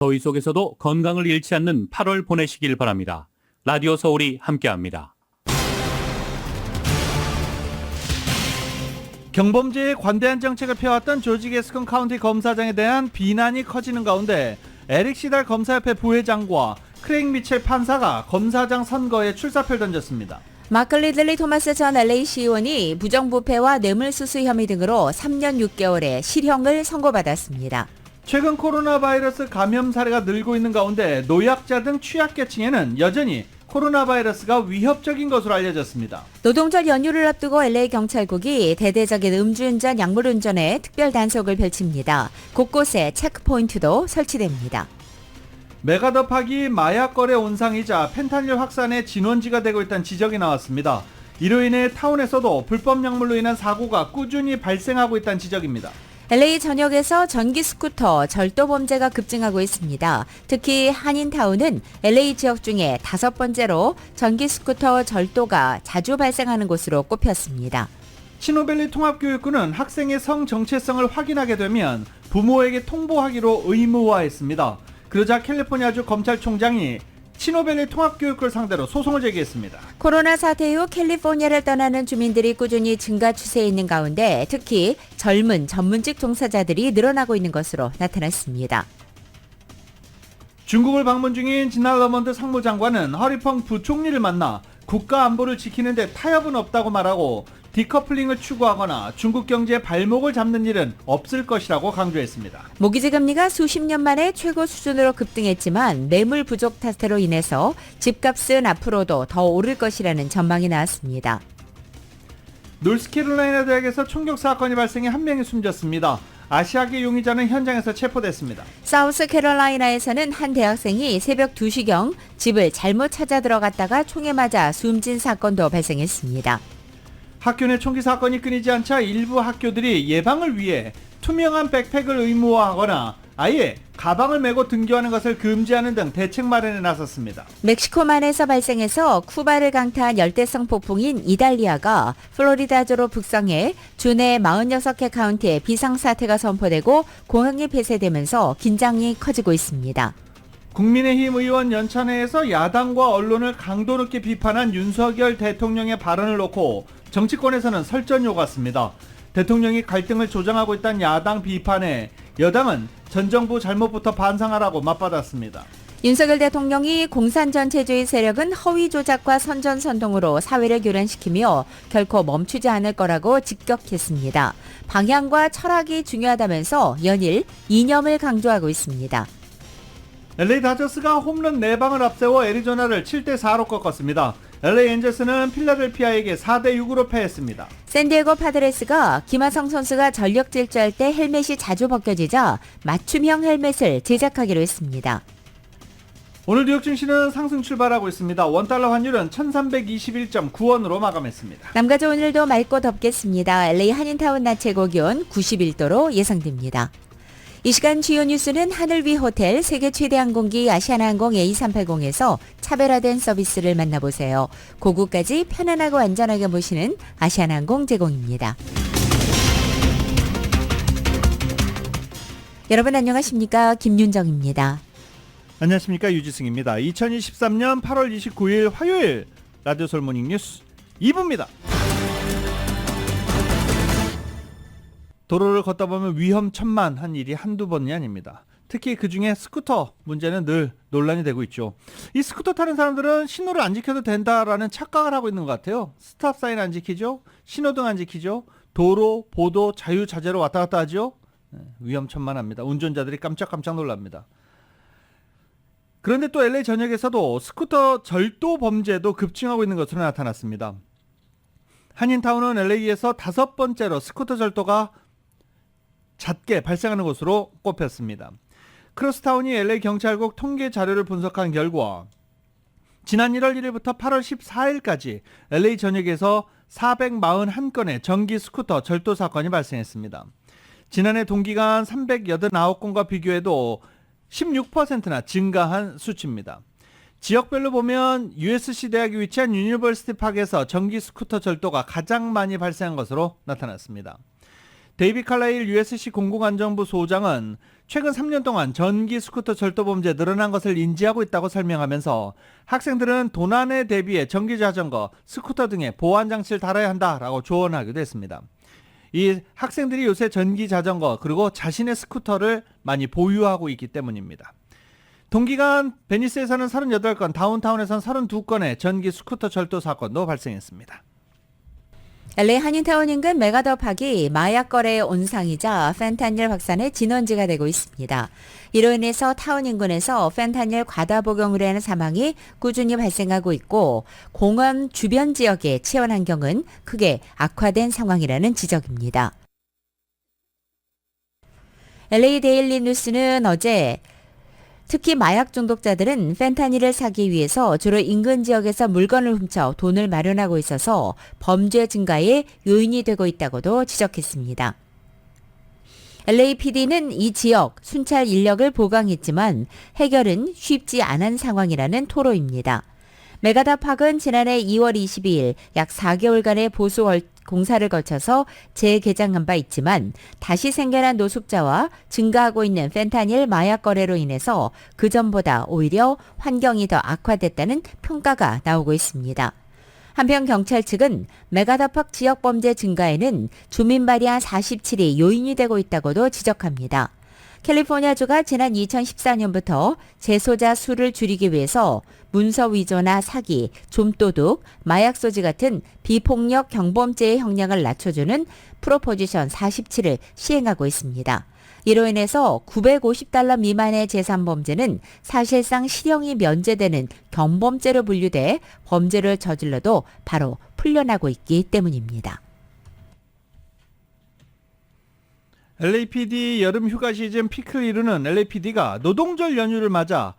더위 속에서도 건강을 잃지 않는 8월 보내시길 바랍니다. 라디오 서울이 함께합니다. 경범죄에 관대한 정책을 펴왔던 조지 게스컨 카운티 검사장에 대한 비난이 커지는 가운데 에릭 시달 검사협회 부회장과 크레이그 미첼 판사가 검사장 선거에 출사표를 던졌습니다. 마크 리들리 토마스 전 LA 시의원이 부정부패와 뇌물수수 혐의 등으로 3년 6개월의 실형을 선고받았습니다. 최근 코로나 바이러스 감염 사례가 늘고 있는 가운데 노약자 등 취약계층에는 여전히 코로나 바이러스가 위협적인 것으로 알려졌습니다. 노동절 연휴를 앞두고 LA 경찰국이 대대적인 음주운전, 약물운전에 특별 단속을 펼칩니다. 곳곳에 체크포인트도 설치됩니다. 메가더팍이 마약 거래 온상이자 펜타닐 확산의 진원지가 되고 있다는 지적이 나왔습니다. 이로 인해 타운에서도 불법 약물로 인한 사고가 꾸준히 발생하고 있다는 지적입니다. LA 전역에서 전기 스쿠터 절도 범죄가 급증하고 있습니다. 특히 한인타운은 LA 지역 중에 5번째로 전기 스쿠터 절도가 자주 발생하는 곳으로 꼽혔습니다. 치노밸리 통합교육부는 학생의 성 정체성을 확인하게 되면 부모에게 통보하기로 의무화했습니다. 그러자 캘리포니아주 검찰총장이 치노밸리 통합교육부를 상대로 소송을 제기했습니다. 코로나 사태 이후 캘리포니아를 떠나는 주민들이 꾸준히 증가 추세에 있는 가운데 특히 젊은 전문직 종사자들이 늘어나고 있는 것으로 나타났습니다. 중국을 방문 중인 진날 러먼드 상무장관은 허리펑 부총리를 만나 국가 안보를 지키는 데 타협은 없다고 말하고 디커플링을 추구하거나 중국 경제의 발목을 잡는 일은 없을 것이라고 강조했습니다. 모기지 금리가 수십 년 만에 최고 수준으로 급등했지만 매물 부족 탓으로 인해서 집값은 앞으로도 더 오를 것이라는 전망이 나왔습니다. 노스캐롤라이나 대학에서 총격 사건이 발생해 한 명이 숨졌습니다. 아시아계 용의자는 현장에서 체포됐습니다. 사우스캐롤라이나에서는 한 대학생이 새벽 2시경 집을 잘못 찾아 들어갔다가 총에 맞아 숨진 사건도 발생했습니다. 학교 내 총기 사건이 끊이지 않자 일부 학교들이 예방을 위해 투명한 백팩을 의무화하거나 아예 가방을 메고 등교하는 것을 금지하는 등 대책 마련에 나섰습니다. 멕시코만에서 발생해서 쿠바를 강타한 열대성 폭풍인 이달리아가 플로리다주로 북상해 주내 46개 카운티에 비상사태가 선포되고 공항이 폐쇄되면서 긴장이 커지고 있습니다. 국민의힘 의원 연찬회에서 야당과 언론을 강도 높게 비판한 윤석열 대통령의 발언을 놓고 정치권에서는 설전이 오갔습니다. 대통령이 갈등을 조장하고 있다는 야당 비판에 여당은 전 정부 잘못부터 반성하라고 맞받았습니다. 윤석열 대통령이 공산전체주의 세력은 허위 조작과 선전선동으로 사회를 교란시키며 결코 멈추지 않을 거라고 직격했습니다. 방향과 철학이 중요하다면서 연일 이념을 강조하고 있습니다. LA 다저스가 홈런 4방을 앞세워 애리조나를 7대4로 꺾었습니다. LA 엔젤스는 필라델피아에게 4대6으로 패했습니다. 샌디에고 파드레스가 김하성 선수가 전력 질주할 때 헬멧이 자주 벗겨지자 맞춤형 헬멧을 제작하기로 했습니다. 오늘 뉴욕 증시는 상승 출발하고 있습니다. 원달러 환율은 1321.9원으로 마감했습니다. 남가주 오늘도 맑고 덥겠습니다. LA 한인타운 낮 최고 기온 91도로 예상됩니다. 이 시간 주요 뉴스는 하늘 위 호텔 세계 최대 항공기 아시아나항공 A380에서 차별화된 서비스를 만나보세요. 고국까지 편안하고 안전하게 모시는 아시아나항공 제공입니다. 여러분 안녕하십니까? 김윤정입니다. 안녕하십니까? 유지승입니다. 2023년 8월 29일 화요일 라디오 서울 모닝 뉴스 2부입니다. 도로를 걷다 보면 위험천만한 일이 한두 번이 아닙니다. 특히 그중에 스쿠터 문제는 늘 논란이 되고 있죠. 이 스쿠터 타는 사람들은 신호를 안 지켜도 된다라는 착각을 하고 있는 것 같아요. 스탑 사인 안 지키죠. 신호등 안 지키죠. 도로, 보도, 자유자재로 왔다 갔다 하죠. 위험천만합니다. 운전자들이 깜짝깜짝 놀랍니다. 그런데 또 LA 전역에서도 스쿠터 절도 범죄도 급증하고 있는 것으로 나타났습니다. 한인타운은 LA에서 5번째로 스쿠터 절도가 잦게 발생하는 곳으로 꼽혔습니다. 크로스타운이 LA 경찰국 통계 자료를 분석한 결과 지난 1월 1일부터 8월 14일까지 LA 전역에서 441건의 전기 스쿠터 절도 사건이 발생했습니다. 지난해 동기간 389건과 비교해도 16%나 증가한 수치입니다. 지역별로 보면 USC 대학이 위치한 유니버시티 파크에서 전기 스쿠터 절도가 가장 많이 발생한 것으로 나타났습니다. 데이비 칼라일 USC 공공안전부 소장은 최근 3년 동안 전기 스쿠터 절도 범죄 늘어난 것을 인지하고 있다고 설명하면서 학생들은 도난에 대비해 전기 자전거, 스쿠터 등의 보안 장치를 달아야 한다라고 조언하기도 했습니다. 이 학생들이 요새 전기 자전거 그리고 자신의 스쿠터를 많이 보유하고 있기 때문입니다. 동기간 베니스에서는 38건, 다운타운에서는 32건의 전기 스쿠터 절도 사건도 발생했습니다. LA 한인타운 인근 메가더팍이 마약 거래의 온상이자 펜타닐 확산의 진원지가 되고 있습니다. 이로 인해서 타운 인근에서 펜타닐 과다 복용으로 인한 사망이 꾸준히 발생하고 있고 공원 주변 지역의 치안 환경은 크게 악화된 상황이라는 지적입니다. LA 데일리 뉴스는 어제 특히 마약 중독자들은 펜타닐을 사기 위해서 주로 인근 지역에서 물건을 훔쳐 돈을 마련하고 있어서 범죄 증가에 요인이 되고 있다고도 지적했습니다. LAPD는 이 지역 순찰 인력을 보강했지만 해결은 쉽지 않은 상황이라는 토로입니다. 메가더팍은 지난해 2월 22일 약 4개월간의 보수 공사를 거쳐서 재개장한 바 있지만 다시 생겨난 노숙자와 증가하고 있는 펜타닐 마약 거래로 인해서 그전보다 오히려 환경이 더 악화됐다는 평가가 나오고 있습니다. 한편 경찰 측은 메가더팍 지역 범죄 증가에는 주민 발의안 47이 요인이 되고 있다고도 지적합니다. 캘리포니아주가 지난 2014년부터 재소자 수를 줄이기 위해서 문서 위조나 사기, 좀도둑, 마약 소지 같은 비폭력 경범죄의 형량을 낮춰주는 프로포지션 47을 시행하고 있습니다. 이로 인해서 $950 미만의 재산 범죄는 사실상 실형이 면제되는 경범죄로 분류돼 범죄를 저질러도 바로 풀려나고 있기 때문입니다. LAPD 여름 휴가 시즌 피크를 이루는 LAPD가 노동절 연휴를 맞아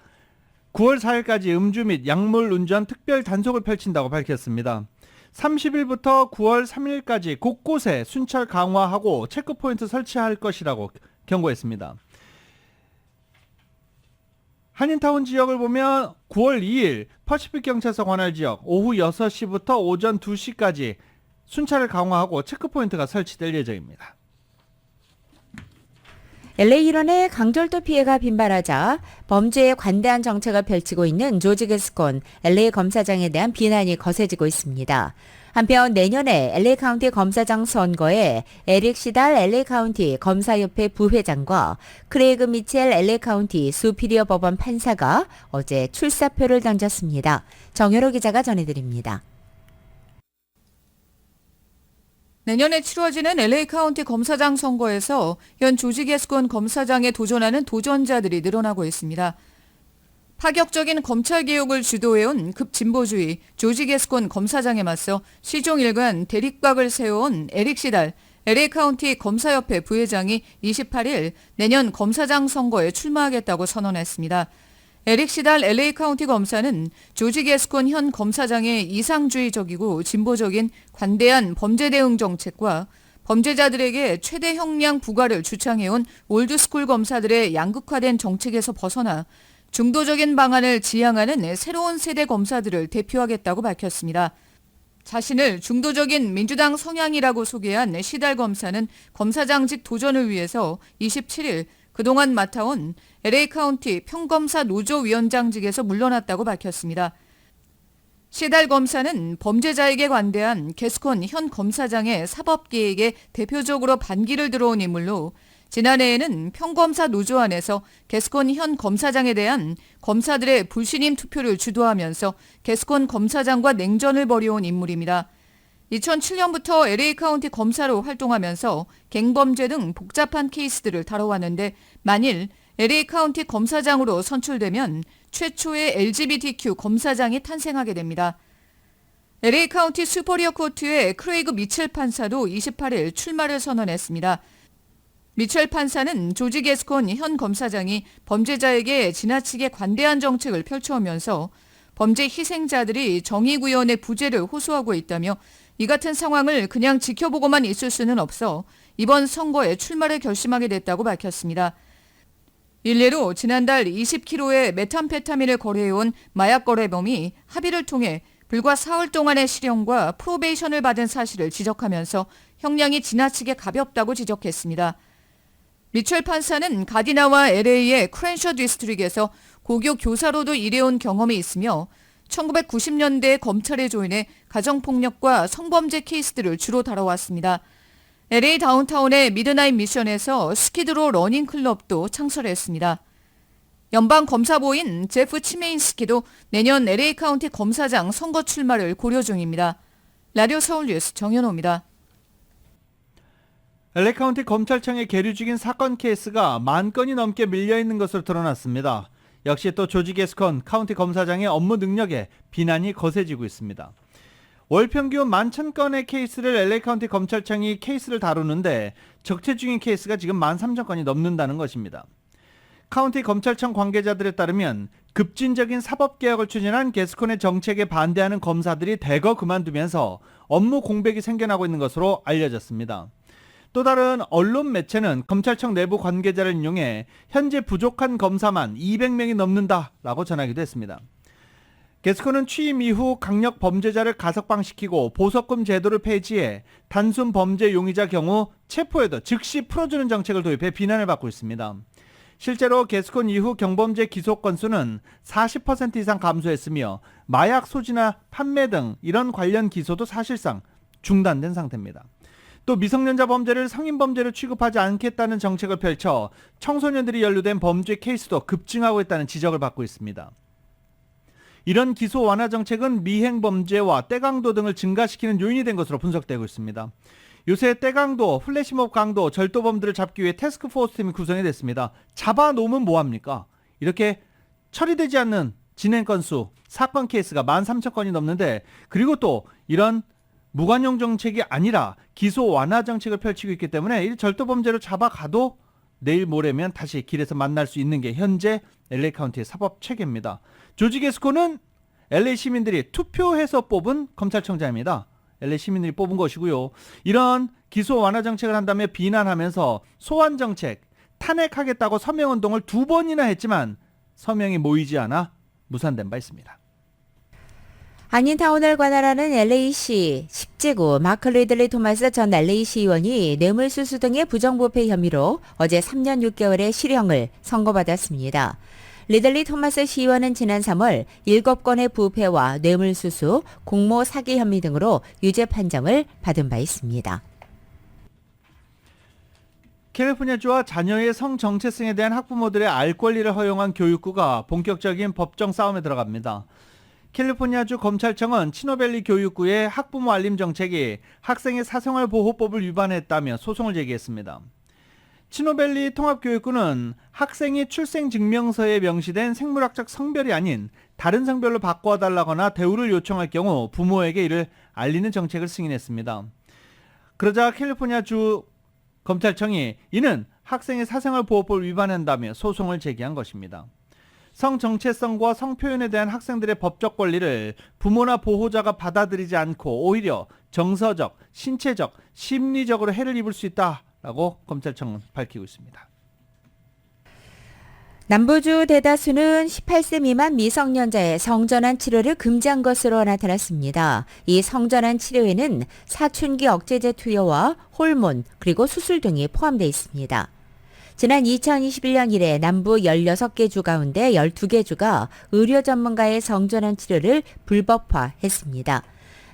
9월 4일까지 음주 및 약물 운전 특별 단속을 펼친다고 밝혔습니다. 30일부터 9월 3일까지 곳곳에 순찰 강화하고 체크포인트 설치할 것이라고 경고했습니다. 한인타운 지역을 보면 9월 2일 퍼시픽 경찰서 관할 지역 오후 6시부터 오전 2시까지 순찰을 강화하고 체크포인트가 설치될 예정입니다. LA 일원의 강절도 피해가 빈발하자 범죄에 관대한 정책을 펼치고 있는 조지 게스콘 LA 검사장에 대한 비난이 거세지고 있습니다. 한편 내년에 LA 카운티 검사장 선거에 에릭 시달 LA 카운티 검사협회 부회장과 크레이그 미첼 LA 카운티 수피리어 법원 판사가 어제 출사표를 던졌습니다. 정효로 기자가 전해드립니다. 내년에 치러지는 LA 카운티 검사장 선거에서 현 조지 게스콘 검사장에 도전하는 도전자들이 늘어나고 있습니다. 파격적인 검찰개혁을 주도해온 급진보주의 조지 게스콘 검사장에 맞서 시종일관 대립각을 세워온 에릭 시달 LA 카운티 검사협회 부회장이 28일 내년 검사장 선거에 출마하겠다고 선언했습니다. 에릭 시달 LA 카운티 검사는 조지 게스콘 현 검사장의 이상주의적이고 진보적인 관대한 범죄 대응 정책과 범죄자들에게 최대 형량 부과를 주창해온 올드스쿨 검사들의 양극화된 정책에서 벗어나 중도적인 방안을 지향하는 새로운 세대 검사들을 대표하겠다고 밝혔습니다. 자신을 중도적인 민주당 성향이라고 소개한 시달 검사는 검사장직 도전을 위해서 27일 그동안 맡아온 LA 카운티 평검사 노조 위원장직에서 물러났다고 밝혔습니다. 시달 검사는 범죄자에게 관대한 게스콘 현 검사장의 사법계획에 대표적으로 반기를 들어온 인물로 지난해에는 평검사 노조 안에서 게스콘 현 검사장에 대한 검사들의 불신임 투표를 주도하면서 게스콘 검사장과 냉전을 벌여온 인물입니다. 2007년부터 LA 카운티 검사로 활동하면서 갱범죄 등 복잡한 케이스들을 다뤄왔는데 만일 LA 카운티 검사장으로 선출되면 최초의 LGBTQ 검사장이 탄생하게 됩니다. LA 카운티 슈퍼리어 코트의 크레이그 미첼 판사도 28일 출마를 선언했습니다. 미첼 판사는 조지 게스콘 현 검사장이 범죄자에게 지나치게 관대한 정책을 펼쳐오면서 범죄 희생자들이 정의구현의 부재를 호소하고 있다며 이 같은 상황을 그냥 지켜보고만 있을 수는 없어 이번 선거에 출마를 결심하게 됐다고 밝혔습니다. 일례로 지난달 20kg의 메탐페타민을 거래해온 마약 거래범이 합의를 통해 불과 4월 동안의 실형과 프로베이션을 받은 사실을 지적하면서 형량이 지나치게 가볍다고 지적했습니다. 미첼 판사는 가디나와 LA의 크랜셔 디스트릭에서 고교 교사로도 일해온 경험이 있으며 1990년대 검찰에 조인해 가정폭력과 성범죄 케이스들을 주로 다뤄왔습니다. LA 다운타운의 미드나잇 미션에서 스키드로 러닝클럽도 창설했습니다. 연방 검사보인 제프 치메인스키도 내년 LA 카운티 검사장 선거 출마를 고려 중입니다. 라디오 서울 뉴스 정연호입니다. LA 카운티 검찰청에 계류 중인 사건 케이스가 10,000건이 넘게 밀려있는 것으로 드러났습니다. 역시 또 조지 게스콘 카운티 검사장의 업무 능력에 비난이 거세지고 있습니다. 월 평균 11,000건의 케이스를 LA 카운티 검찰청이 케이스를 다루는데 적체 중인 케이스가 지금 13,000건이 넘는다는 것입니다. 카운티 검찰청 관계자들에 따르면 급진적인 사법개혁을 추진한 게스콘의 정책에 반대하는 검사들이 대거 그만두면서 업무 공백이 생겨나고 있는 것으로 알려졌습니다. 또 다른 언론 매체는 검찰청 내부 관계자를 인용해 현재 부족한 검사만 200명이 넘는다라고 전하기도 했습니다. 게스콘은 취임 이후 강력 범죄자를 가석방시키고 보석금 제도를 폐지해 단순 범죄 용의자 경우 체포해도 즉시 풀어주는 정책을 도입해 비난을 받고 있습니다. 실제로 게스콘 이후 경범죄 기소 건수는 40% 이상 감소했으며 마약 소지나 판매 등 이런 관련 기소도 사실상 중단된 상태입니다. 또 미성년자 범죄를 성인 범죄로 취급하지 않겠다는 정책을 펼쳐 청소년들이 연루된 범죄 케이스도 급증하고 있다는 지적을 받고 있습니다. 이런 기소 완화 정책은 미행 범죄와 떼강도 등을 증가시키는 요인이 된 것으로 분석되고 있습니다. 요새 떼강도, 플래시몹 강도, 절도범들을 잡기 위해 태스크포스 팀이 구성이 됐습니다. 잡아놓으면 뭐합니까? 이렇게 처리되지 않는 진행 건수, 사건 케이스가 13,000건이 넘는데, 그리고 또 이런 무관용 정책이 아니라 기소 완화 정책을 펼치고 있기 때문에 이 절도범죄로 잡아가도 내일 모레면 다시 길에서 만날 수 있는 게 현재 LA 카운티의 사법 체계입니다. 조지 게스콘은 LA 시민들이 투표해서 뽑은 검찰청장입니다. LA 시민들이 뽑은 것이고요. 이런 기소 완화 정책을 한다며 비난하면서 소환 정책, 탄핵하겠다고 서명운동을 2번이나 했지만 서명이 모이지 않아 무산된 바 있습니다. 한인타운을 관할하는 LA시 10제구 마크 리들리 토마스 전 LA시 의원이 뇌물수수 등의 부정부패 혐의로 어제 3년 6개월의 실형을 선고받았습니다. 리들리 토마스 시의원은 지난 3월 7건의 부패와 뇌물수수, 공모 사기 혐의 등으로 유죄 판정을 받은 바 있습니다. 캘리포니아주와 자녀의 성정체성에 대한 학부모들의 알 권리를 허용한 교육부가 본격적인 법정 싸움에 들어갑니다. 캘리포니아주 검찰청은 치노밸리 교육구의 학부모 알림 정책이 학생의 사생활 보호법을 위반했다며 소송을 제기했습니다. 치노밸리 통합교육구는 학생이 출생증명서에 명시된 생물학적 성별이 아닌 다른 성별로 바꿔달라거나 대우를 요청할 경우 부모에게 이를 알리는 정책을 승인했습니다. 그러자 캘리포니아주 검찰청이 이는 학생의 사생활 보호법을 위반한다며 소송을 제기한 것입니다. 성정체성과 성표현에 대한 학생들의 법적 권리를 부모나 보호자가 받아들이지 않고 오히려 정서적, 신체적, 심리적으로 해를 입을 수 있다라고 검찰청은 밝히고 있습니다. 남부주 대다수는 18세 미만 미성년자의 성전환 치료를 금지한 것으로 나타났습니다. 이 성전환 치료에는 사춘기 억제제 투여와 호르몬 그리고 수술 등이 포함되어 있습니다. 지난 2021년 이래 남부 16개 주 가운데 12개 주가 의료 전문가의 성전환 치료를 불법화했습니다.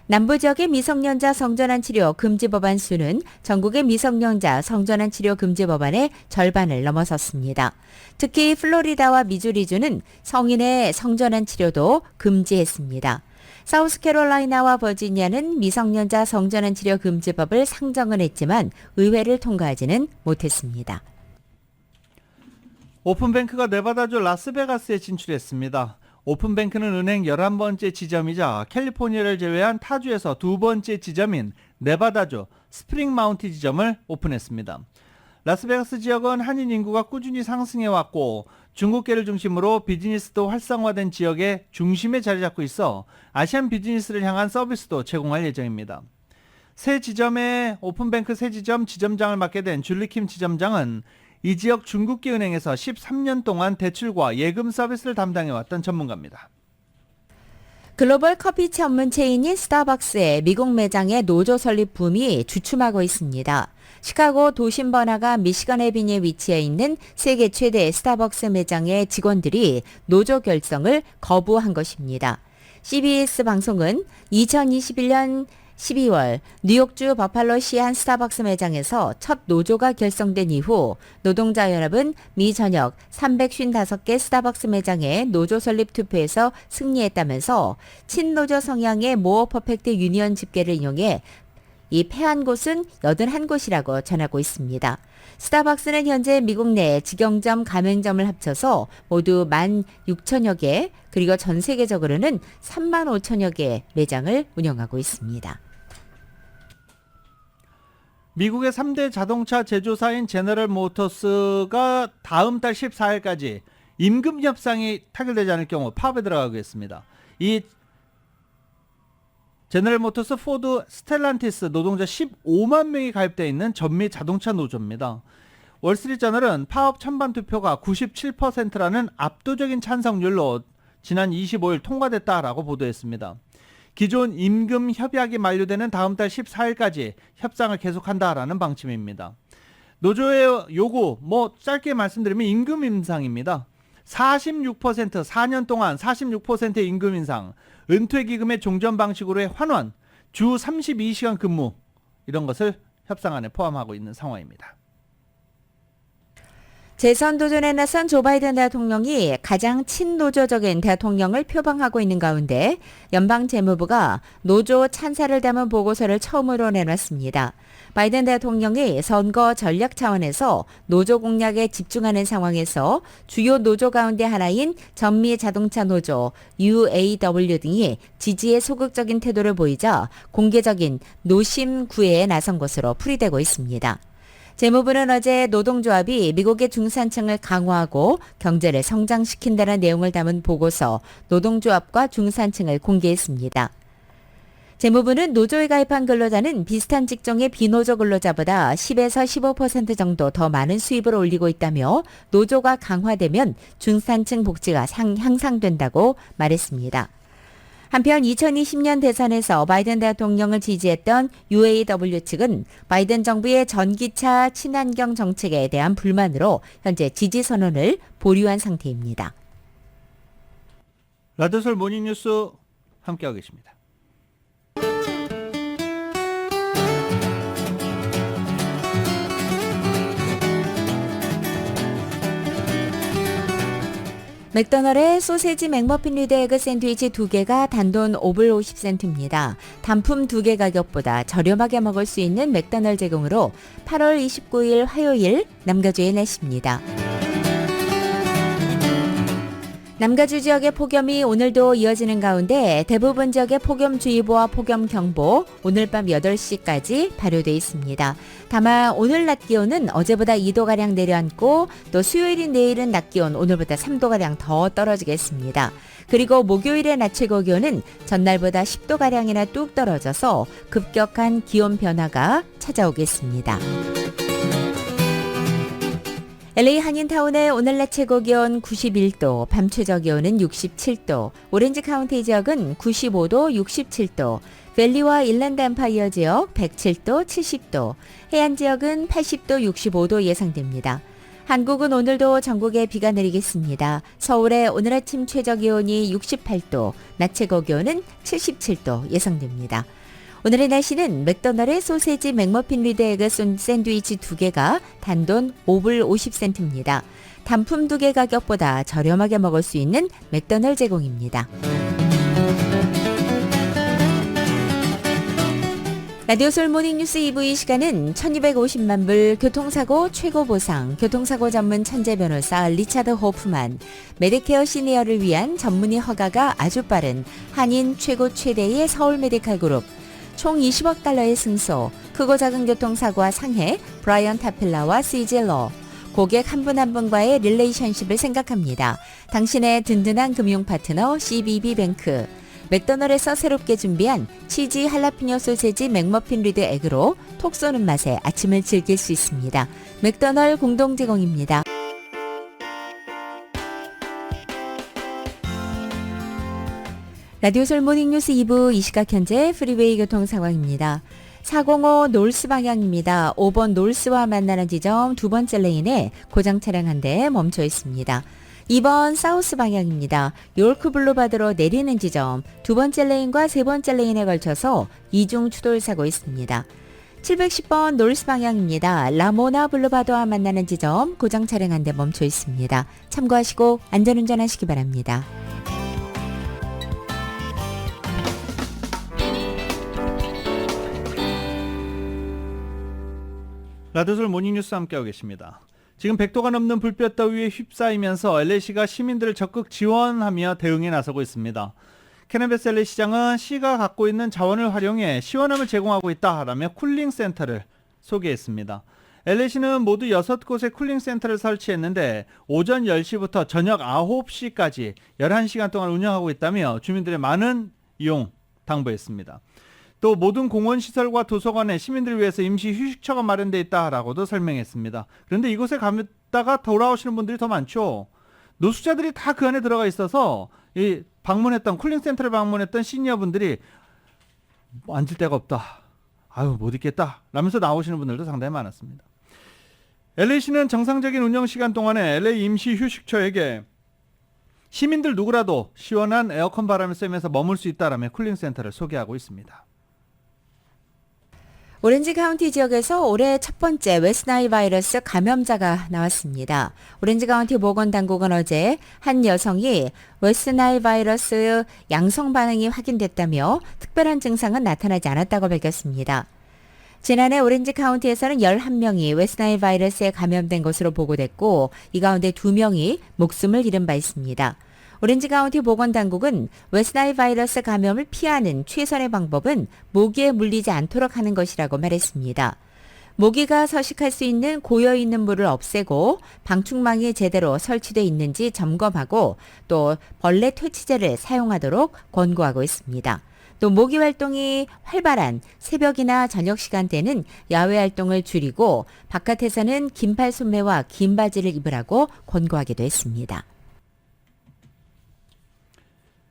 남부 지역의 미성년자 성전환 치료 금지 법안 수는 전국의 미성년자 성전환 치료 금지 법안의 절반을 넘어섰습니다. 특히 플로리다와 미주리주는 성인의 성전환 치료도 금지했습니다. 사우스캐롤라이나와 버지니아는 미성년자 성전환 치료 금지법을 상정은 했지만 의회를 통과하지는 못했습니다. 오픈뱅크가 네바다주 라스베가스에 진출했습니다. 오픈뱅크는 은행 11번째 지점이자 캘리포니아를 제외한 타주에서 2번째 지점인 네바다주 스프링 마운티 지점을 오픈했습니다. 라스베가스 지역은 한인 인구가 꾸준히 상승해왔고 중국계를 중심으로 비즈니스도 활성화된 지역의 중심에 자리 잡고 있어 아시안 비즈니스를 향한 서비스도 제공할 예정입니다. 새 지점의 오픈뱅크 새 지점 지점장을 맡게 된 줄리킴 지점장은 이 지역 중국계 은행에서 13년 동안 대출과 예금 서비스를 담당해왔던 전문가입니다. 글로벌 커피 전문 체인인 스타벅스의 미국 매장의 노조 설립 붐이 주춤하고 있습니다. 시카고 도심 번화가 미시건 애비뉴에 위치해 있는 세계 최대 스타벅스 매장의 직원들이 노조 결성을 거부한 것입니다. CBS 방송은 2021년 12월 뉴욕주 버팔로시 한 스타벅스 매장에서 첫 노조가 결성된 이후 노동자연합은 미 전역 355개 스타벅스 매장의 노조 설립 투표에서 승리했다면서 친노조 성향의 모어 퍼펙트 유니언 집계를 인용해 이 패한 곳은 81곳이라고 전하고 있습니다. 스타벅스는 현재 미국 내 직영점 가맹점을 합쳐서 모두 16,000여 개, 그리고 전 세계적으로는 35,000여 개의 매장을 운영하고 있습니다. 미국의 3대 자동차 제조사인 제너럴 모터스가 다음 달 14일까지 임금 협상이 타결되지 않을 경우 파업에 들어가겠습니다. 이 제너럴 모터스, 포드, 스텔란티스 노동자 15만 명이 가입되어 있는 전미 자동차 노조입니다. 월스트리트저널은 파업 찬반 투표가 97%라는 압도적인 찬성률로 지난 25일 통과됐다라고 보도했습니다. 기존 임금 협약이 만료되는 다음 달 14일까지 협상을 계속한다라는 방침입니다. 노조의 요구, 짧게 말씀드리면 임금 인상입니다. 46%, 4년 동안 46%의 임금 인상, 은퇴기금의 종전 방식으로의 환원, 주 32시간 근무, 이런 것을 협상안에 포함하고 있는 상황입니다. 재선 도전에 나선 조 바이든 대통령이 가장 친노조적인 대통령을 표방하고 있는 가운데 연방 재무부가 노조 찬사를 담은 보고서를 처음으로 내놨습니다. 바이든 대통령이 선거 전략 차원에서 노조 공략에 집중하는 상황에서 주요 노조 가운데 하나인 전미 자동차 노조 UAW 등이 지지에 소극적인 태도를 보이자 공개적인 노심 구애에 나선 것으로 풀이되고 있습니다. 재무부는 어제 노동조합이 미국의 중산층을 강화하고 경제를 성장시킨다는 내용을 담은 보고서 노동조합과 중산층을 공개했습니다. 재무부는 노조에 가입한 근로자는 비슷한 직종의 비노조 근로자보다 10에서 15% 정도 더 많은 수입을 올리고 있다며 노조가 강화되면 중산층 복지가 향상된다고 말했습니다. 한편 2020년 대선에서 바이든 대통령을 지지했던 UAW 측은 바이든 정부의 전기차 친환경 정책에 대한 불만으로 현재 지지 선언을 보류한 상태입니다. 라디오솔 모닝뉴스 함께하고 계십니다. 맥도널의 소세지 맥머핀 리드 에그 샌드위치 2개가 단돈 5불 50센트입니다. 단품 2개 가격보다 저렴하게 먹을 수 있는 맥도널 제공으로 8월 29일 화요일 남가주의 날씨입니다. 남가주 지역의 폭염이 오늘도 이어지는 가운데 대부분 지역의 폭염주의보와 폭염경보 오늘 밤 8시까지 발효돼 있습니다. 다만 오늘 낮 기온은 어제보다 2도가량 내려앉고 또 수요일인 내일은 낮 기온 오늘보다 3도가량 더 떨어지겠습니다. 그리고 목요일의 낮 최고 기온은 전날보다 10도가량이나 뚝 떨어져서 급격한 기온 변화가 찾아오겠습니다. LA 한인타운의 오늘 낮 최고 기온 91도, 밤 최저 기온은 67도, 오렌지 카운티 지역은 95도, 67도, 밸리와 일랜드 엠파이어 지역 107도, 70도, 해안 지역은 80도, 65도 예상됩니다. 한국은 오늘도 전국에 비가 내리겠습니다. 서울의 오늘 아침 최저 기온이 68도, 낮 최고 기온은 77도 예상됩니다. 오늘의 날씨는 맥도널의 소세지 맥머핀 리드 에그 샌드위치 2개가 단돈 5불 50센트입니다. 단품 2개 가격보다 저렴하게 먹을 수 있는 맥도널 제공입니다. 라디오솔 모닝뉴스 2부 이 시간은 1250만 불 교통사고 최고 보상, 교통사고 전문 천재 변호사 리차드 호프만, 메디케어 시니어를 위한 전문의 허가가 아주 빠른 한인 최고 최대의 서울 메디칼 그룹, 총 20억 달러의 승소, 크고 작은 교통사고와 상해, 브라이언 타필라와 CJ러, 고객 한 분 한 분과의 릴레이션십을 생각합니다. 당신의 든든한 금융 파트너 CBB뱅크, 맥도널에서 새롭게 준비한 치즈 할라피뇨 소세지 맥머핀 리드 에그로 톡 쏘는 맛에 아침을 즐길 수 있습니다. 맥도널 공동 제공입니다. 라디오솔 모닝뉴스 2부 이 시각 현재 프리웨이 교통 상황입니다. 405 놀스 방향입니다. 5번 놀스와 만나는 지점 두 번째 레인에 고장 차량 한 대 멈춰 있습니다. 2번 사우스 방향입니다. 요르크 블루바드로 내리는 지점 두 번째 레인과 세 번째 레인에 걸쳐서 이중 추돌 사고 있습니다. 710번 놀스 방향입니다. 라모나 블루바드와 만나는 지점 고장 차량 한 대 멈춰 있습니다. 참고하시고 안전운전하시기 바랍니다. 라디오솔 모닝뉴스 함께하고 계십니다. 지금 100도가 넘는 불볕더위에 휩싸이면서 LA시가 시민들을 적극 지원하며 대응에 나서고 있습니다. 케네베스 LA시장은 시가 갖고 있는 자원을 활용해 시원함을 제공하고 있다라며 쿨링센터를 소개했습니다. LA시는 모두 6곳의 쿨링센터를 설치했는데 오전 10시부터 저녁 9시까지 11시간 동안 운영하고 있다며 주민들의 많은 이용 당부했습니다. 또 모든 공원시설과 도서관에 시민들을 위해서 임시 휴식처가 마련되어 있다라고도 설명했습니다. 그런데 이곳에 갔다가 돌아오시는 분들이 더 많죠. 노숙자들이 다 그 안에 들어가 있어서 이 쿨링센터를 방문했던 시니어분들이 앉을 데가 없다. 아유 못 있겠다. 라면서 나오시는 분들도 상당히 많았습니다. LA시는 정상적인 운영시간 동안에 LA 임시 휴식처에게 시민들 누구라도 시원한 에어컨 바람을 쐬면서 머물 수 있다라며 쿨링센터를 소개하고 있습니다. 오렌지 카운티 지역에서 올해 첫 번째 웨스트나일 바이러스 감염자가 나왔습니다. 오렌지 카운티 보건당국은 어제 한 여성이 웨스트나일 바이러스 양성 반응이 확인됐다며 특별한 증상은 나타나지 않았다고 밝혔습니다. 지난해 오렌지 카운티에서는 11명이 웨스트나일 바이러스에 감염된 것으로 보고됐고 이 가운데 2명이 목숨을 잃은 바 있습니다. 오렌지 카운티 보건당국은 웨스트나일 바이러스 감염을 피하는 최선의 방법은 모기에 물리지 않도록 하는 것이라고 말했습니다. 모기가 서식할 수 있는 고여있는 물을 없애고 방충망이 제대로 설치되어 있는지 점검하고 또 벌레 퇴치제를 사용하도록 권고하고 있습니다. 또 모기 활동이 활발한 새벽이나 저녁 시간대는 야외 활동을 줄이고 바깥에서는 긴팔 소매와 긴 바지를 입으라고 권고하기도 했습니다.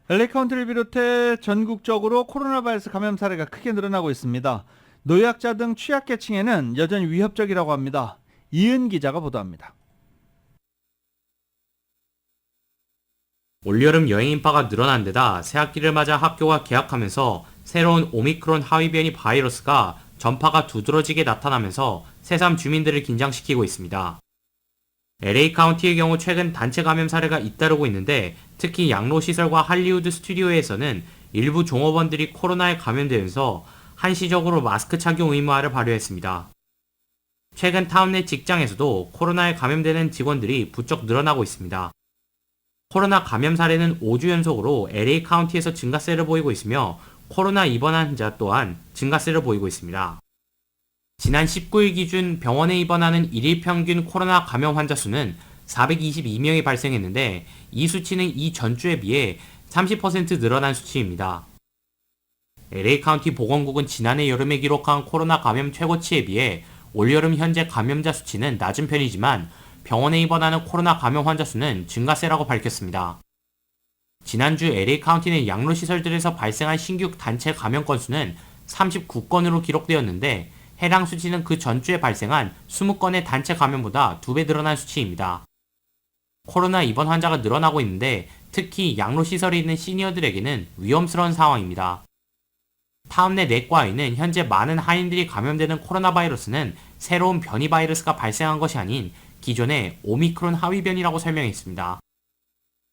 LA 카운티를 비롯해 전국적으로 코로나 바이러스 감염 사례가 크게 늘어나고 있습니다. 노약자 등 취약계층에는 여전히 위협적이라고 합니다. 이은 기자가 보도합니다. 올여름 여행 인파가 늘어난 데다 새학기를 맞아 학교가 개학하면서 새로운 오미크론 하위 변이 바이러스가 전파가 두드러지게 나타나면서 새삼 주민들을 긴장시키고 있습니다. LA 카운티의 경우 최근 단체 감염 사례가 잇따르고 있는데 특히 양로시설과 할리우드 스튜디오에서는 일부 종업원들이 코로나에 감염되면서 한시적으로 마스크 착용 의무화를 발효했습니다. 최근 타운 내 직장에서도 코로나에 감염되는 직원들이 부쩍 늘어나고 있습니다. 코로나 감염 사례는 5주 연속으로 LA 카운티에서 증가세를 보이고 있으며 코로나 입원 환자 또한 증가세를 보이고 있습니다. 지난 19일 기준 병원에 입원하는 일일 평균 코로나 감염 환자 수는 422명이 발생했는데 이 수치는 이 전주에 비해 30% 늘어난 수치입니다. LA 카운티 보건국은 지난해 여름에 기록한 코로나 감염 최고치에 비해 올여름 현재 감염자 수치는 낮은 편이지만 병원에 입원하는 코로나 감염 환자 수는 증가세라고 밝혔습니다. 지난주 LA 카운티 내 양로시설들에서 발생한 신규 단체 감염 건수는 39건으로 기록되었는데 해당 수치는 그 전주에 발생한 20건의 단체 감염보다 2배 늘어난 수치입니다. 코로나 입원 환자가 늘어나고 있는데 특히 양로시설에 있는 시니어들에게는 위험스러운 상황입니다. 타운 내 내과의는 현재 많은 한인들이 감염되는 코로나 바이러스는 새로운 변이 바이러스가 발생한 것이 아닌 기존의 오미크론 하위 변이라고 설명했습니다.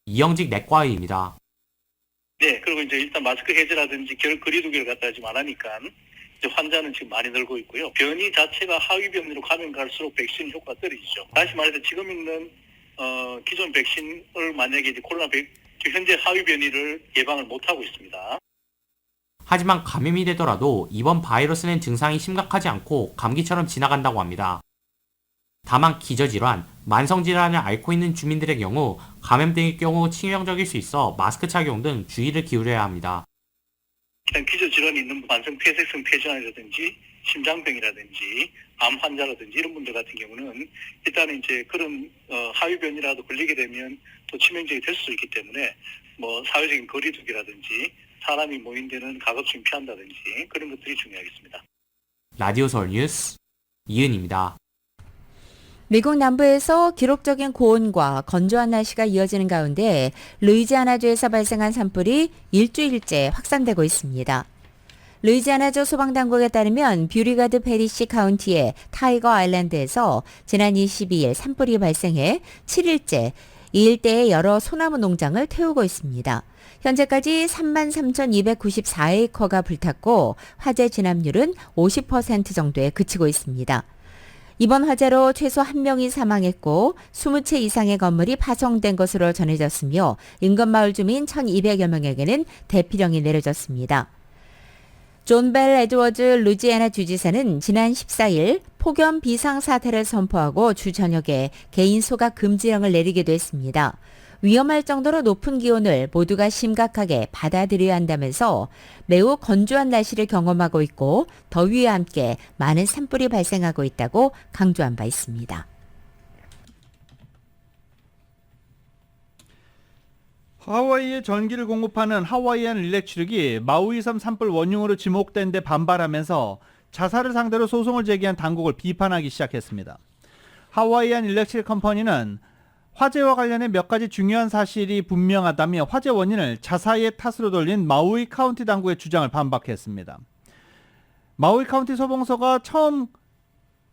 이영직 내과의입니다. 네, 그리고 이제 일단 마스크 해제라든지 거리두기를 갖다 지금 안 하니까 이제 환자는 지금 많이 늘고 있고요. 변이 자체가 하위 변이로 가면 갈수록 백신 효과가 떨어지죠. 다시 말해서 지금 있는 기존 백신을 만약에 이제 현재 하위 변이를 예방을 못 하고 있습니다. 하지만 감염이 되더라도 이번 바이러스는 증상이 심각하지 않고 감기처럼 지나간다고 합니다. 다만 기저질환, 만성질환을 앓고 있는 주민들의 경우 감염될 경우 치명적일 수 있어 마스크 착용 등 주의를 기울여야 합니다. 기저질환이 있는 만성폐쇄성 폐질환이라든지 심장병이라든지 암 환자라든지 이런 분들 같은 경우는 일단은 이제 그런 하위 변이라도 걸리게 되면 또 치명적이 될 수 있기 때문에 뭐 사회적인 거리두기라든지 사람이 모인 데는 가급적 피한다든지 그런 것들이 중요하겠습니다. 라디오 서울 뉴스 이은입니다. 미국 남부에서 기록적인 고온과 건조한 날씨가 이어지는 가운데 루이지아나주에서 발생한 산불이 일주일째 확산되고 있습니다. 루이지아나주 소방당국에 따르면 뷰리가드 페리시 카운티의 타이거 아일랜드에서 지난 22일 산불이 발생해 7일째 이 일대의 여러 소나무 농장을 태우고 있습니다. 현재까지 33,294에이커가 불탔고 화재 진압률은 50% 정도에 그치고 있습니다. 이번 화재로 최소 1명이 사망했고 20채 이상의 건물이 파손된 것으로 전해졌으며 인근 마을 주민 1,200여 명에게는 대피령이 내려졌습니다. 존 벨 에드워즈 루지애나 주지사는 지난 14일 폭염 비상사태를 선포하고 주 저녁에 개인 소각 금지령을 내리기도 했습니다. 위험할 정도로 높은 기온을 모두가 심각하게 받아들여야 한다면서 매우 건조한 날씨를 경험하고 있고 더위와 함께 많은 산불이 발생하고 있다고 강조한 바 있습니다. 하와이에 전기를 공급하는 하와이안 일렉트릭이 마우이 섬 산불 원흉으로 지목된 데 반발하면서 자사를 상대로 소송을 제기한 당국을 비판하기 시작했습니다. 하와이안 일렉트릭 컴퍼니는 화재와 관련해 몇 가지 중요한 사실이 분명하다며 화재 원인을 자사의 탓으로 돌린 마우이 카운티 당국의 주장을 반박했습니다. 마우이 카운티 소방서가 처음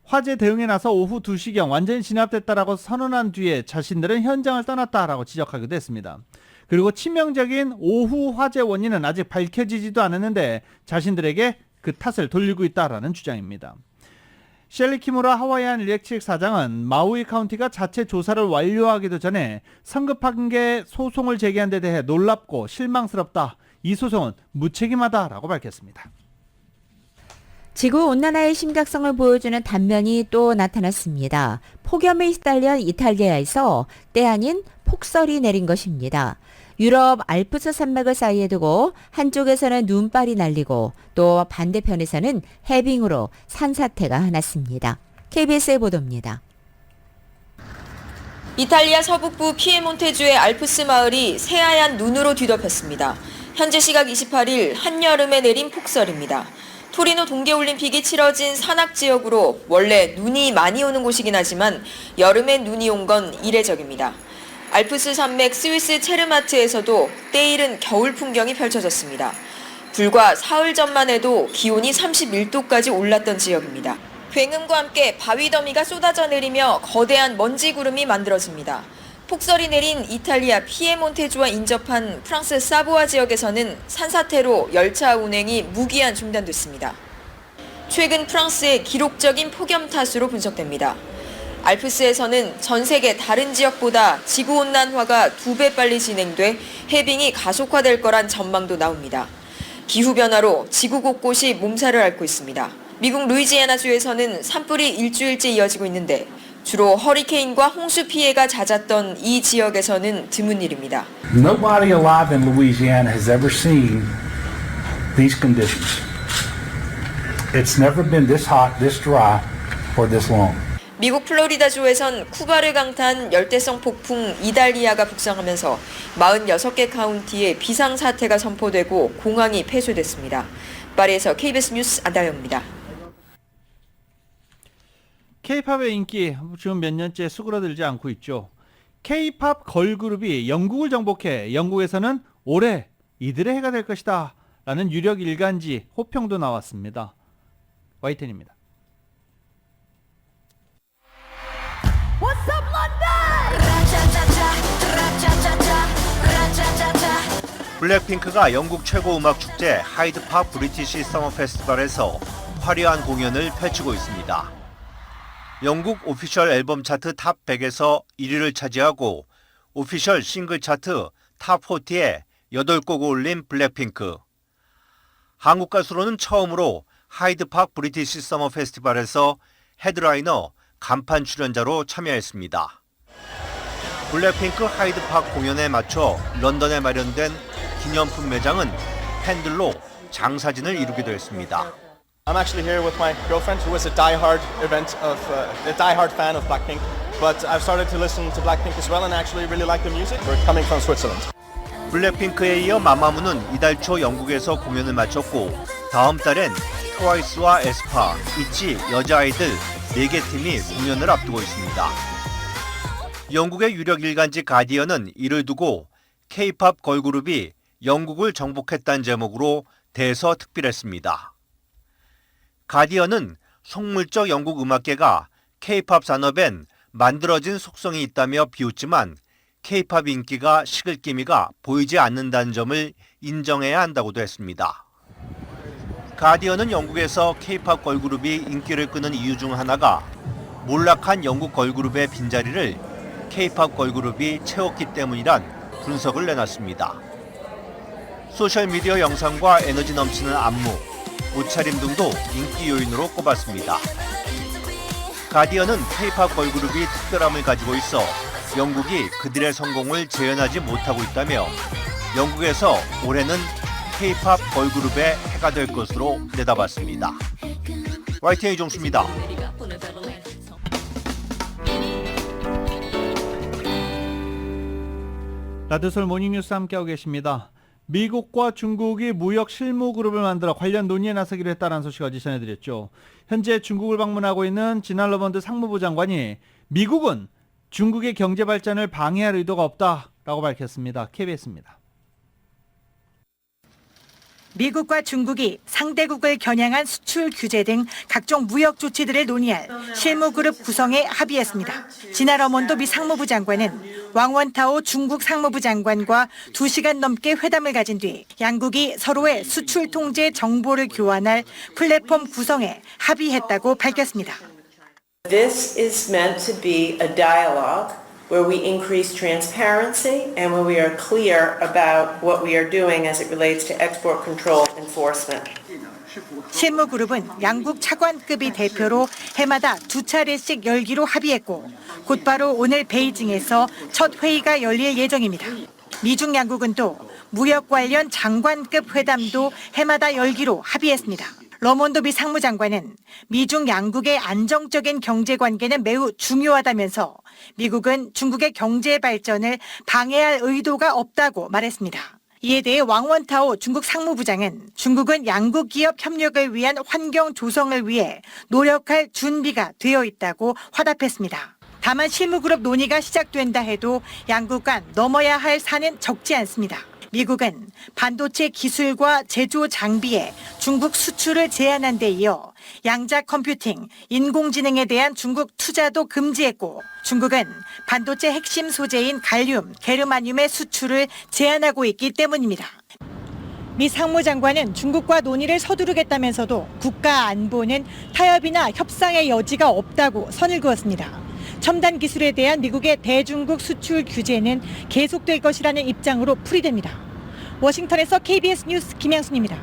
화재 대응에 나서 오후 2시경 완전히 진압됐다라고 선언한 뒤에 자신들은 현장을 떠났다라고 지적하기도 했습니다. 그리고 치명적인 오후 화재 원인은 아직 밝혀지지도 않았는데 자신들에게 그 탓을 돌리고 있다라는 주장입니다. 셸리 키무라 하와이안 일렉트릭 사장은 마우이 카운티가 자체 조사를 완료하기도 전에 성급하게 소송을 제기한 데 대해 놀랍고 실망스럽다. 이 소송은 무책임하다라고 밝혔습니다. 지구온난화의 심각성을 보여주는 단면이 또 나타났습니다. 폭염에 시달린 이탈리아에서 때 아닌 폭설이 내린 것입니다. 유럽 알프스 산맥을 사이에 두고 한쪽에서는 눈발이 날리고 또 반대편에서는 해빙으로 산사태가 났습니다. KBS의 보도입니다. 이탈리아 서북부 피에몬테주의 알프스 마을이 새하얀 눈으로 뒤덮였습니다. 현지 시각 28일 한여름에 내린 폭설입니다. 토리노 동계올림픽이 치러진 산악 지역으로 원래 눈이 많이 오는 곳이긴 하지만 여름에 눈이 온 건 이례적입니다. 알프스 산맥 스위스 체르마트에서도 때이른 겨울 풍경이 펼쳐졌습니다. 불과 사흘 전만 해도 기온이 31도까지 올랐던 지역입니다. 굉음과 함께 바위 더미가 쏟아져 내리며 거대한 먼지 구름이 만들어집니다. 폭설이 내린 이탈리아 피에몬테주와 인접한 프랑스 사보아 지역에서는 산사태로 열차 운행이 무기한 중단됐습니다. 최근 프랑스의 기록적인 폭염 탓으로 분석됩니다. 알프스에서는 전 세계 다른 지역보다 지구온난화가 2배 빨리 진행돼 해빙이 가속화될 거란 전망도 나옵니다. 기후변화로 지구 곳곳이 몸살을 앓고 있습니다. 미국 루이지애나주에서는 산불이 일주일째 이어지고 있는데 주로 허리케인과 홍수 피해가 잦았던 이 지역에서는 드문 일입니다. Nobody alive in Louisiana has ever seen these conditions. It's never been this hot, this dry, or this long. 미국 플로리다주에선 쿠바를 강타한 열대성 폭풍 이달리아가 북상하면서 46개 카운티에 비상사태가 선포되고 공항이 폐쇄됐습니다. 파리에서 KBS 뉴스 안다영입니다. K-팝의 인기 지금 몇 년째 수그러들지 않고 있죠. K-팝 걸그룹이 영국을 정복해 영국에서는 올해 이들의 해가 될 것이다 라는 유력 일간지 호평도 나왔습니다. YTN입니다. 블랙핑크가 영국 최고 음악 축제 하이드팝 브리티시 서머 페스티벌에서 화려한 공연을 펼치고 있습니다. 영국 오피셜 앨범 차트 탑 100에서 1위를 차지하고 오피셜 싱글 차트 탑 40에 8곡을 올린 블랙핑크. 한국 가수로는 처음으로 하이드팝 브리티시 서머 페스티벌에서 헤드라이너 간판 출연자로 참여했습니다. 블랙핑크 하이드팝 공연에 맞춰 런던에 마련된 기념품 매장은 팬들로 장사진을 이루기도 했습니다. I'm actually here with my girlfriend who is a diehard fan of Blackpink. But I've started to listen to Blackpink as well and actually really like the music. We're coming from Switzerland. 블랙핑크에 이어 마마무는 이달 초 영국에서 공연을 마쳤고 다음 달엔 트와이스와 에스파, 있지, 여자아이들 4개 팀이 공연을 앞두고 있습니다. 영국의 유력 일간지 가디언은 이를 두고 K-팝 걸그룹이 영국을 정복했다는 제목으로 대서특필했습니다. 가디언은 속물적 영국 음악계가 K-팝 산업엔 만들어진 속성이 있다며 비웃지만 K-팝 인기가 식을 기미가 보이지 않는다는 점을 인정해야 한다고도 했습니다. 가디언은 영국에서 K-팝 걸그룹이 인기를 끄는 이유 중 하나가 몰락한 영국 걸그룹의 빈자리를 K-팝 걸그룹이 채웠기 때문이란 분석을 내놨습니다. 소셜미디어 영상과 에너지 넘치는 안무, 옷차림 등도 인기 요인으로 꼽았습니다. 가디언은 K-팝 걸그룹이 특별함을 가지고 있어 영국이 그들의 성공을 재현하지 못하고 있다며 영국에서 올해는 K-팝 걸그룹의 해가 될 것으로 내다봤습니다. YTN 이종수입니다. 라디오솔 모닝뉴스 함께하고 계십니다. 미국과 중국이 무역 실무 그룹을 만들어 관련 논의에 나서기로 했다는 소식 어제 전해드렸죠. 현재 중국을 방문하고 있는 진화 러먼드 상무부 장관이 미국은 중국의 경제 발전을 방해할 의도가 없다라고 밝혔습니다. KBS입니다. 미국과 중국이 상대국을 겨냥한 수출 규제 등 각종 무역 조치들을 논의할 실무그룹 구성에 합의했습니다. 진화 러먼드 미 상무부 장관은 왕원타오 중국 상무부 장관과 2시간 넘게 회담을 가진 뒤 양국이 서로의 수출 통제 정보를 교환할 플랫폼 구성에 합의했다고 밝혔습니다. This is meant to be a dialogue where we increase transparency and where we are clear about what we are doing as it relates to export control enforcement. 실무그룹은 양국 차관급이 대표로 해마다 2차례씩 열기로 합의했고 곧바로 오늘 베이징에서 첫 회의가 열릴 예정입니다. 미중 양국은 또 무역 관련 장관급 회담도 해마다 열기로 합의했습니다. 러먼드 미 상무장관은 미중 양국의 안정적인 경제 관계는 매우 중요하다면서 미국은 중국의 경제 발전을 방해할 의도가 없다고 말했습니다. 이에 대해 왕원타오 중국 상무부장은 중국은 양국 기업 협력을 위한 환경 조성을 위해 노력할 준비가 되어 있다고 화답했습니다. 다만 실무그룹 논의가 시작된다 해도 양국 간 넘어야 할 산은 적지 않습니다. 미국은 반도체 기술과 제조 장비에 중국 수출을 제한한 데 이어 양자 컴퓨팅, 인공지능에 대한 중국 투자도 금지했고 중국은 반도체 핵심 소재인 갈륨, 게르마늄의 수출을 제한하고 있기 때문입니다. 미 상무장관은 중국과 논의를 서두르겠다면서도 국가 안보는 타협이나 협상의 여지가 없다고 선을 그었습니다. 첨단 기술에 대한 미국의 대중국 수출 규제는 계속될 것이라는 입장으로 풀이됩니다. 워싱턴에서 KBS 뉴스 김양순입니다.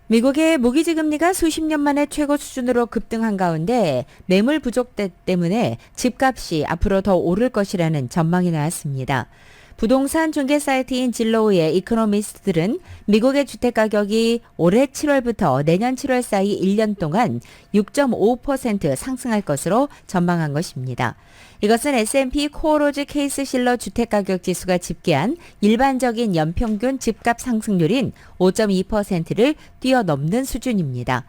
미국의 모기지 금리가 수십 년 만에 최고 수준으로 급등한 가운데 매물 부족 때문에 집값이 앞으로 더 오를 것이라는 전망이 나왔습니다. 부동산 중개 사이트인 질로우의 이코노미스트들은 미국의 주택가격이 올해 7월부터 내년 7월 사이 1년 동안 6.5% 상승할 것으로 전망한 것입니다. 이것은 S&P 코어로즈 케이스실러 주택가격 지수가 집계한 일반적인 연평균 집값 상승률인 5.2%를 뛰어넘는 수준입니다.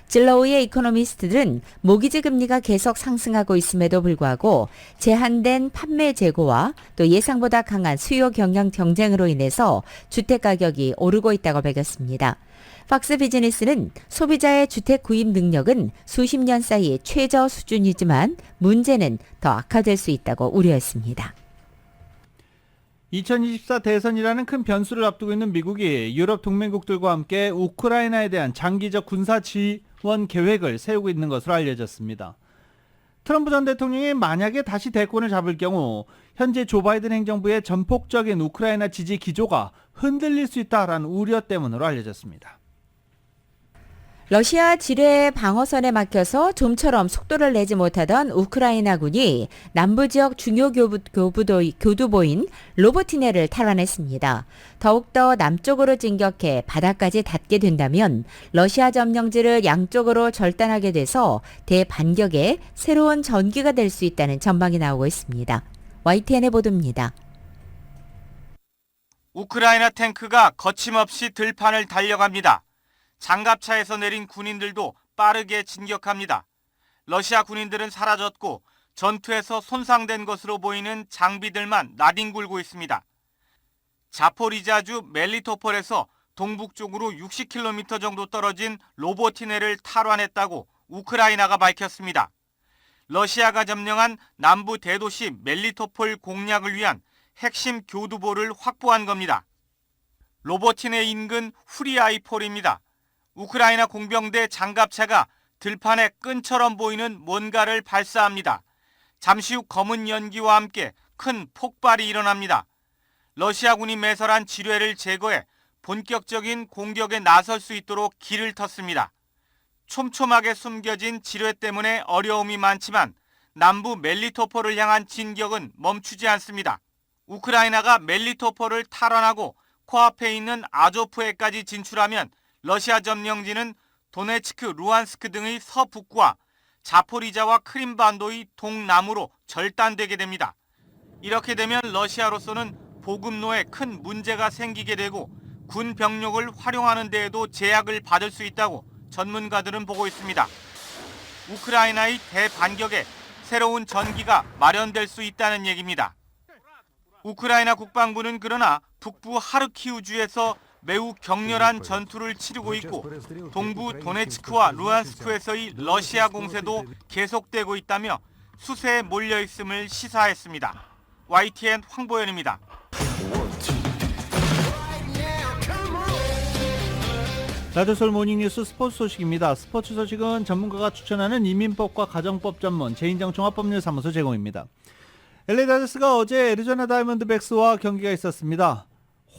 질로우의 이코노미스트들은 모기지 금리가 계속 상승하고 있음에도 불구하고 제한된 판매 재고와 또 예상보다 강한 수요 경영 경쟁으로 인해서 주택가격이 오르고 있다고 밝혔습니다. 팍스 비즈니스는 소비자의 주택 구입 능력은 수십 년 사이 최저 수준이지만 문제는 더 악화될 수 있다고 우려했습니다. 2024 대선이라는 큰 변수를 앞두고 있는 미국이 유럽 동맹국들과 함께 우크라이나에 대한 장기적 군사 지원 계획을 세우고 있는 것으로 알려졌습니다. 트럼프 전 대통령이 만약에 다시 대권을 잡을 경우 현재 조 바이든 행정부의 전폭적인 우크라이나 지지 기조가 흔들릴 수 있다라는 우려 때문으로 알려졌습니다. 러시아 지뢰 방어선에 막혀서 좀처럼 속도를 내지 못하던 우크라이나군이 남부 지역 중요 교두보인 로보티네를 탈환했습니다. 더욱더 남쪽으로 진격해 바다까지 닿게 된다면 러시아 점령지를 양쪽으로 절단하게 돼서 대반격에 새로운 전기가 될 수 있다는 전망이 나오고 있습니다. YTN의 보도입니다. 우크라이나 탱크가 거침없이 들판을 달려갑니다. 장갑차에서 내린 군인들도 빠르게 진격합니다. 러시아 군인들은 사라졌고 전투에서 손상된 것으로 보이는 장비들만 나뒹굴고 있습니다. 자포리자주 멜리토폴에서 동북쪽으로 60km 정도 떨어진 로보티네를 탈환했다고 우크라이나가 밝혔습니다. 러시아가 점령한 남부 대도시 멜리토폴 공략을 위한 핵심 교두보를 확보한 겁니다. 로보티네 인근 후리아이폴입니다. 우크라이나 공병대 장갑차가 들판에 끈처럼 보이는 뭔가를 발사합니다. 잠시 후 검은 연기와 함께 큰 폭발이 일어납니다. 러시아군이 매설한 지뢰를 제거해 본격적인 공격에 나설 수 있도록 길을 텄습니다. 촘촘하게 숨겨진 지뢰 때문에 어려움이 많지만 남부 멜리토폴을 향한 진격은 멈추지 않습니다. 우크라이나가 멜리토폴을 탈환하고 코앞에 있는 아조프해까지 진출하면 러시아 점령지는 도네츠크, 루안스크 등의 서북부와 자포리자와 크림반도의 동남으로 절단되게 됩니다. 이렇게 되면 러시아로서는 보급로에 큰 문제가 생기게 되고 군 병력을 활용하는 데에도 제약을 받을 수 있다고 전문가들은 보고 있습니다. 우크라이나의 대반격에 새로운 전기가 마련될 수 있다는 얘기입니다. 우크라이나 국방부는 그러나 북부 하르키우주에서 매우 격렬한 전투를 치르고 있고 동부 도네츠크와 루안스크에서의 러시아 공세도 계속되고 있다며 수세에 몰려있음을 시사했습니다. YTN 황보현입니다. 라디오서울 모닝뉴스 스포츠 소식입니다. 스포츠 소식은 전문가가 추천하는 이민법과 가정법 전문 제인정종합법률사무소 제공입니다. LA 다저스가 어제 애리조나 다이먼드백스와 경기가 있었습니다.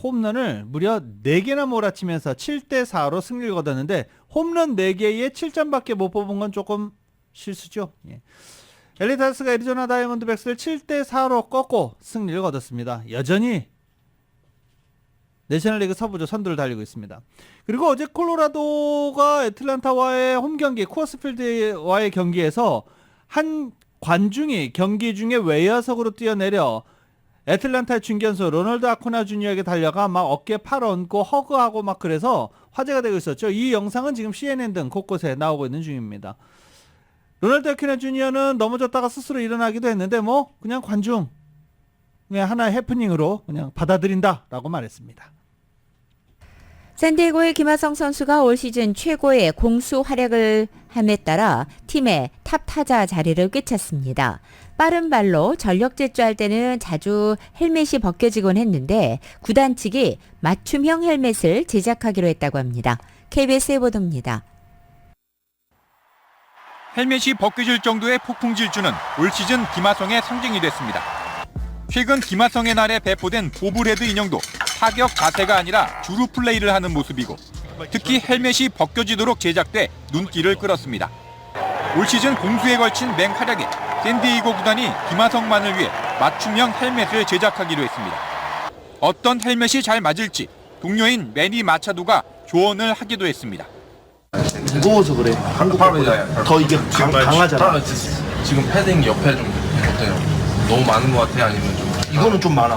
홈런을 무려 4개나 몰아치면서 7대4로 승리를 거뒀는데 홈런 4개에 7점밖에 못 뽑은 건 조금 실수죠. 예. LA 다저스가 애리조나 다이먼드백스를 7대4로 꺾고 승리를 거뒀습니다. 여전히 내셔널리그 서부조 선두를 달리고 있습니다. 그리고 어제 콜로라도가 애틀란타와의 홈경기 쿠어스필드와의 경기에서 한 관중이 경기 중에 외야석으로 뛰어내려 애틀란타 중견수 로널드 아쿠나 주니어에게 달려가 막 어깨에 팔 얹고 허그하고 막 그래서 화제가 되고 있었죠. 이 영상은 지금 CNN 등 곳곳에 나오고 있는 중입니다. 로널드 아쿠나 주니어는 넘어졌다가 스스로 일어나기도 했는데 뭐 그냥 관중 그냥 하나의 해프닝으로 그냥 받아들인다라고 말했습니다. 샌디에고의 김하성 선수가 올 시즌 최고의 공수 활약을 함에 따라 팀의 탑 타자 자리를 꿰찼습니다. 빠른 발로 전력 질주할 때는 자주 헬멧이 벗겨지곤 했는데 구단 측이 맞춤형 헬멧을 제작하기로 했다고 합니다. KBS의 보도입니다. 헬멧이 벗겨질 정도의 폭풍 질주는 올 시즌 김하성의 상징이 됐습니다. 최근 김하성의 날에 배포된 보브레드 인형도 타격 자세가 아니라 주루 플레이를 하는 모습이고 특히 헬멧이 벗겨지도록 제작돼 눈길을 끌었습니다. 올 시즌 공수에 걸친 맹활약에 샌디에이고 구단이 김하성만을 위해 맞춤형 헬멧을 제작하기로 했습니다. 어떤 헬멧이 잘 맞을지 동료인 매니 마차도가 조언을 하기도 했습니다. 무거워서 그래. 한국 거보다 더 이게 강하잖아. 지금 패딩 옆에 좀 어때요? 너무 많은 것 같아? 아니면 좀? 이거는 좀 많아.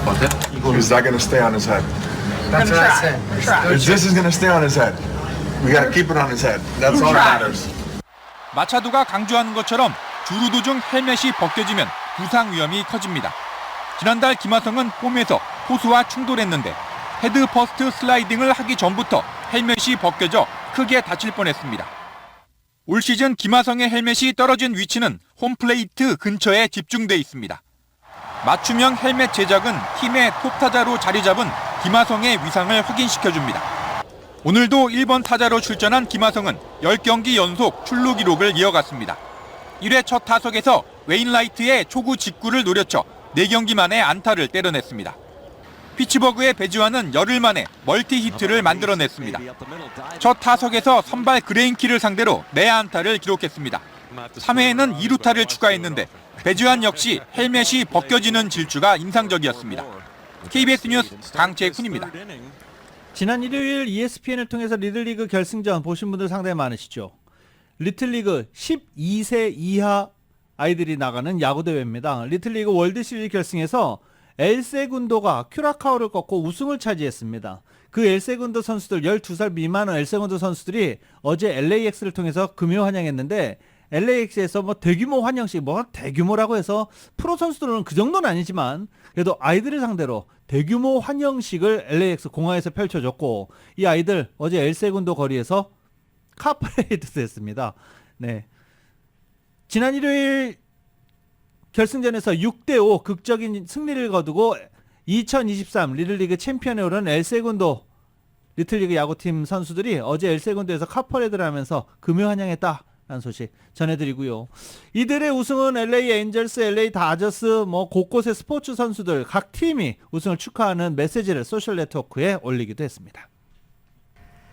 어때? 이거는. Is that going to stay on his head? That's what I said. If this is going to stay on his head, we got to keep it on his head. That's all that matters. 마차도가 강조하는 것처럼 주루 도중 헬멧이 벗겨지면 부상 위험이 커집니다. 지난달 김하성은 홈에서 포수와 충돌했는데 헤드 퍼스트 슬라이딩을 하기 전부터 헬멧이 벗겨져 크게 다칠 뻔했습니다. 올 시즌 김하성의 헬멧이 떨어진 위치는 홈플레이트 근처에 집중돼 있습니다. 맞춤형 헬멧 제작은 팀의 톱타자로 자리 잡은 김하성의 위상을 확인시켜줍니다. 오늘도 1번 타자로 출전한 김하성은 10경기 연속 출루 기록을 이어갔습니다. 1회 첫 타석에서 웨인라이트의 초구 직구를 노렸죠. 4경기 만에 안타를 때려냈습니다. 피츠버그의 배지환은 열흘 만에 멀티 히트를 만들어냈습니다. 첫 타석에서 선발 그레인키를 상대로 내안타를 기록했습니다. 3회에는 2루타를 추가했는데 배지환 역시 헬멧이 벗겨지는 질주가 인상적이었습니다. KBS 뉴스 강재훈입니다. 지난 일요일 ESPN을 통해서 리틀리그 결승전 보신 분들 상당히 많으시죠. 리틀리그 12세 이하 아이들이 나가는 야구대회입니다. 리틀리그 월드시리즈 결승에서 엘세군도가 큐라카오를 꺾고 우승을 차지했습니다. 그 엘세군도 선수들 12살 미만의 엘세군도 선수들이 어제 LAX를 통해서 금요 환영했는데 LAX에서 뭐 대규모 환영식, 뭐 대규모라고 해서 프로 선수들은 그 정도는 아니지만 그래도 아이들을 상대로 대규모 환영식을 LAX 공항에서 펼쳐줬고 이 아이들 어제 엘세군도 거리에서 카퍼레이드도 했습니다. 네. 지난 일요일 결승전에서 6대5 극적인 승리를 거두고 2023 리틀리그 챔피언에 오른 엘세군도 리틀리그 야구팀 선수들이 어제 엘세군도에서 카퍼레이드를 하면서 금요 환영했다라는 소식 전해드리고요. 이들의 우승은 LA 엔젤스, LA 다저스 뭐 곳곳의 스포츠 선수들 각 팀이 우승을 축하하는 메시지를 소셜 네트워크에 올리기도 했습니다.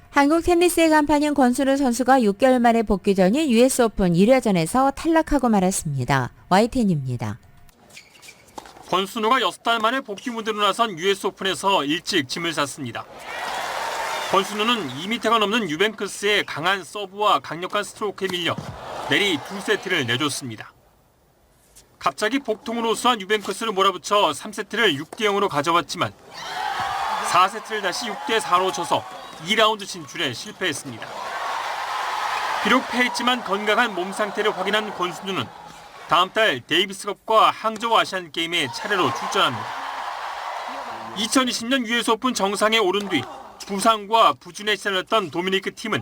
한국 테니스의 간판인 권순우 선수가 6개월 만에 복귀전인 US 오픈 1회전에서 탈락하고 말았습니다. YTN입니다. 권순우가 6달 만에 복귀 무대로 나선 US 오픈에서 일찍 짐을 쌌습니다. 권순우는 2m가 넘는 유뱅크스의 강한 서브와 강력한 스트로크에 밀려 내리 2세트를 내줬습니다. 갑자기 복통으로 우수한 유뱅크스를 몰아붙여 3세트를 6대0으로 가져왔지만 4세트를 다시 6대4로 져서 2라운드 진출에 실패했습니다. 비록 패했지만 건강한 몸 상태를 확인한 권순우는 다음 달 데이비스컵과 항저우 아시안게임에 차례로 출전합니다. 2020년 US 오픈 정상에 오른 뒤 부상과 부진에 시달렸던 도미니크 팀은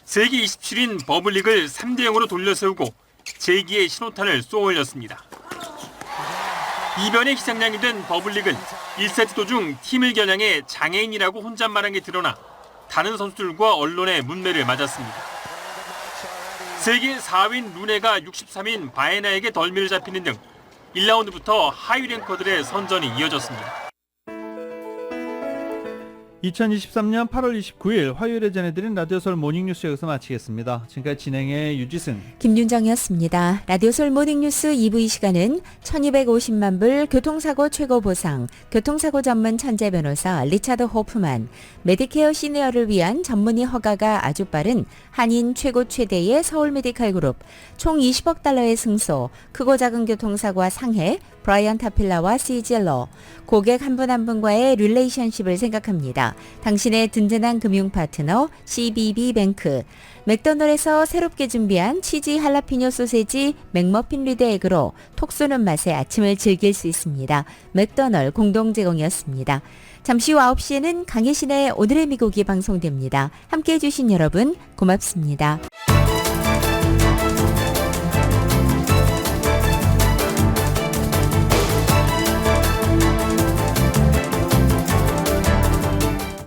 세계 27인 버블릭을 3대0으로 돌려세우고 재기의 신호탄을 쏘아올렸습니다. 이변의 희생양이 된 버블릭은 1세트 도중 팀을 겨냥해 장애인이라고 혼잣말한 게 드러나 다른 선수들과 언론의 문매를 맞았습니다. 세계 4위인 루네가 63인 바에나에게 덜미를 잡히는 등 1라운드부터 하위 랭커들의 선전이 이어졌습니다. 2023년 8월 29일 화요일에 전해드린 라디오서울 모닝뉴스 여기서 마치겠습니다. 지금까지 진행의 유지승, 김윤정이었습니다. 라디오서울 모닝뉴스 2부 이 시간은 1250만 불 교통사고 최고 보상, 교통사고 전문 천재 변호사 리차드 호프만, 메디케어 시니어를 위한 전문의 허가가 아주 빠른 한인 최고 최대의 서울 메디칼 그룹, 총 20억 달러의 승소, 크고 작은 교통사고와 상해, 브라이언 타필라와 CGL러, 고객 한 분 한 분과의 릴레이션십을 생각합니다. 당신의 든든한 금융 파트너 CBB뱅크, 맥도날드에서 새롭게 준비한 치즈 할라피뇨 소세지 맥머핀 리드 에그로 톡 쏘는 맛의 아침을 즐길 수 있습니다. 맥도날드 공동 제공이었습니다. 잠시 후 9시에는 강혜신의 오늘의 미국이 방송됩니다. 함께해 주신 여러분 고맙습니다.